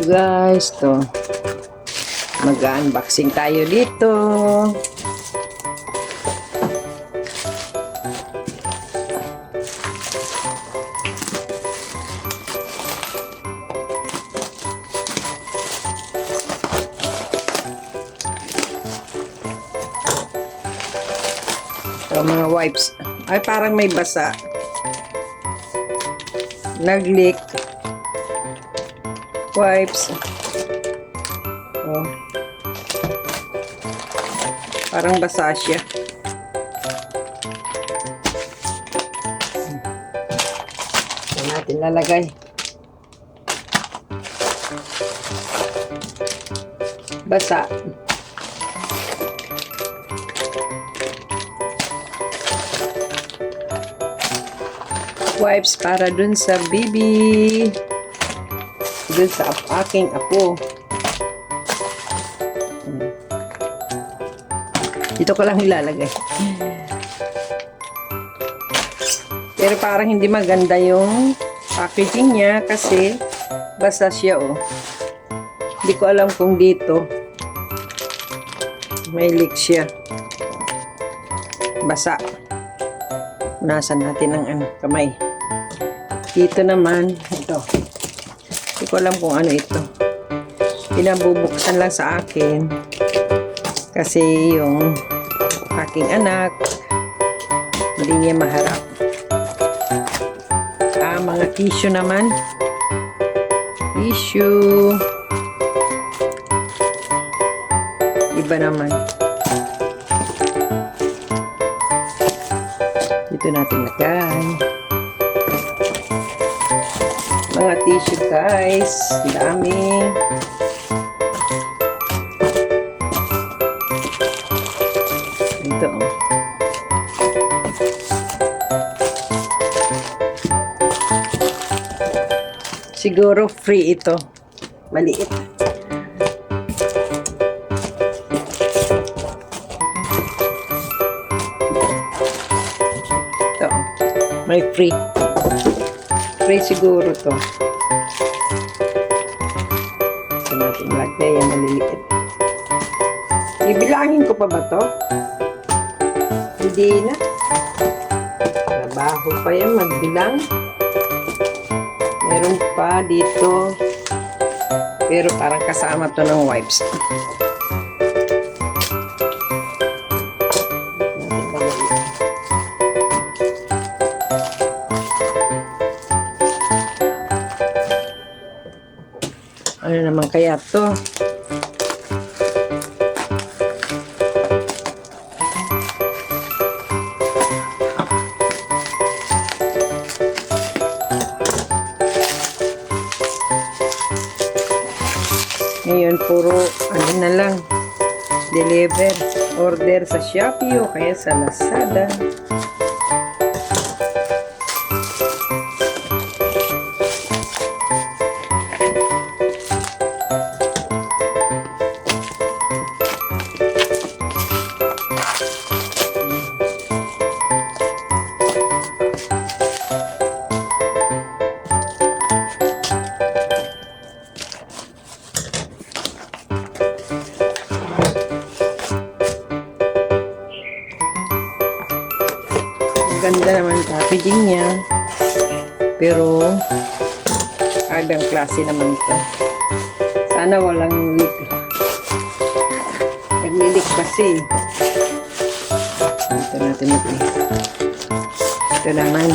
Guys, to mag-unboxing tayo dito. Ito, mga wipes. Ay, parang may basa. Nag-leak. Wipes. Oh. Parang basa siya. Ito natin lalagay. Basa. Wipes para dun sa baby. Dun sa aking apo. Dito ko lang ilalagay. Pero parang hindi maganda yung packaging niya kasi basa siya, oh. Hindi ko alam kung dito may leak siya. Basa. Punasan natin ang kamay. Dito naman, ito. Hindi ko alam kung ano ito. Pinabubuksan lang sa akin. Kasi yung aking anak, hindi niya maharap. Mga tissue naman. Tissue. Iba naman. Dito natin lagay. Mga tissue, guys. Dami. Ito. Siguro free ito. Maliit. Ito. May free. Free siguro to. Ito natin lagay yan maliliit. Ibilangin ko pa ba to? Hindi na. Trabaho pa yan magbilang. Meron pa dito. Pero parang kasama to ng wipes. Ano naman kaya to? Ngayon, puro ano na lang, deliver, order sa Shopee o kaya sa Lazada. Ganda naman packaging niya. Pero agang klase naman ito. Sana walang leak. Nag-leak kasi. Ito natin natin. Ito naman.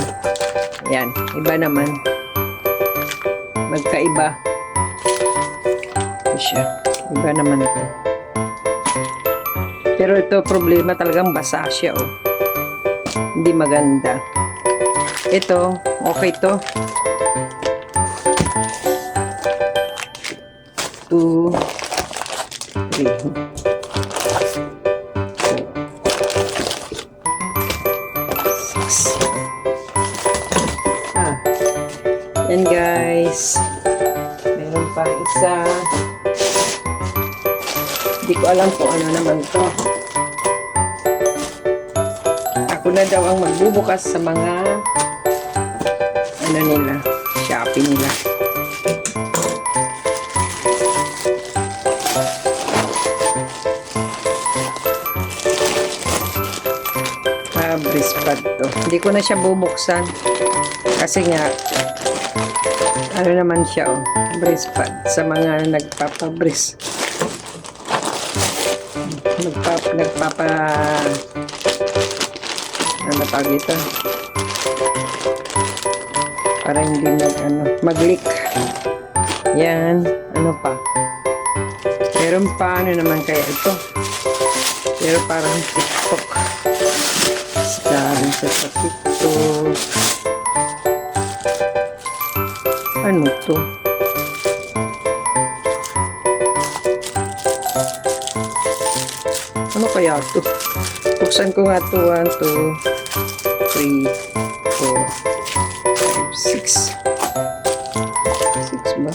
Yan. Iba naman. Magkaiba. Ito siya. Iba naman ito. Pero ito problema talagang basa siya, oh. Hindi maganda. Ito, okay to. 2, 3. Yan, guys. Meron pa isa. Hindi ko alam kung ano naman to. Ako na daw ang magbubukas sa mga ano nila, Shopee nila. Brace pad to. Hindi ko na siya bubuksan. Kasi nga, ano naman siya, oh, brace pad. Sa mga nagpapabrace. Ano tawag ito? Para hindi mag-leak. Yan. Ano pa? Meron pa, ano naman kaya ito? Pero parang TikTok. Galing sa TikTok. Ano to? Ano kaya to? Buksan ko nga to. 1, 2, 3, 4, 5, 6. 6 ba?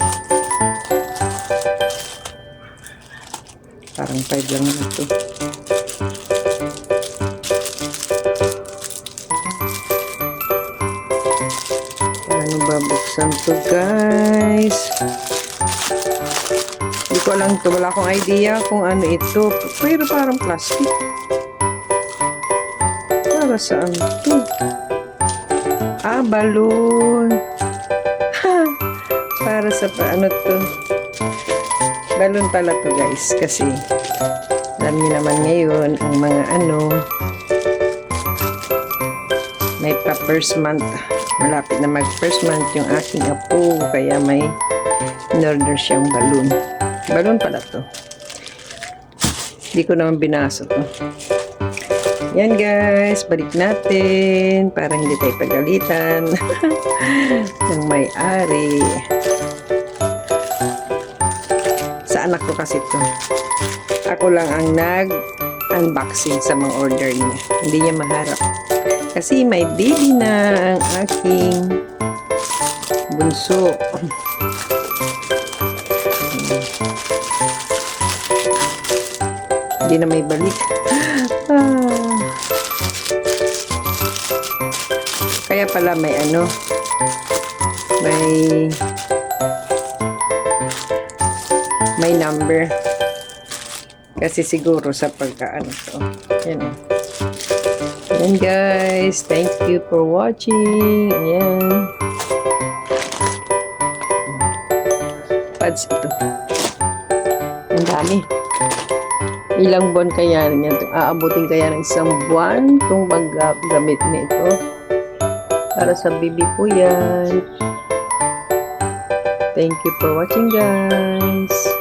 Parang 5 lang na ito. Ano ba buksan to, guys? Hindi ko alam to. Wala akong idea kung ano ito. Pero parang plastic. Para saan to? Ah, balloon. Para sa paano to? Balloon pala to, guys. Kasi alam niyo naman ngayon ang mga may pa first month. Malapit na mag first month yung aking apo. Kaya may in-order siyang balloon. Balloon pala to. Hindi ko naman binasa to. Yan, guys. Balik natin. Para hindi tayo pagalitan. ng may-ari. Sa anak ko kasi to. Ako lang ang nag-unboxing sa mga order niya. Hindi niya maharap. Kasi may baby na ang aking bunso. Hindi na may balik. Kaya pala may may number. Kasi siguro sa pagkaano to. Yan o. Ayan, guys. Thank you for watching. Ayan. Pads ito. Ang dami. Ilang buwan kaya niya? Aabutin kaya ng isang buwan itong paggamit nito. Para sa bibi po yan. Thank you for watching, guys.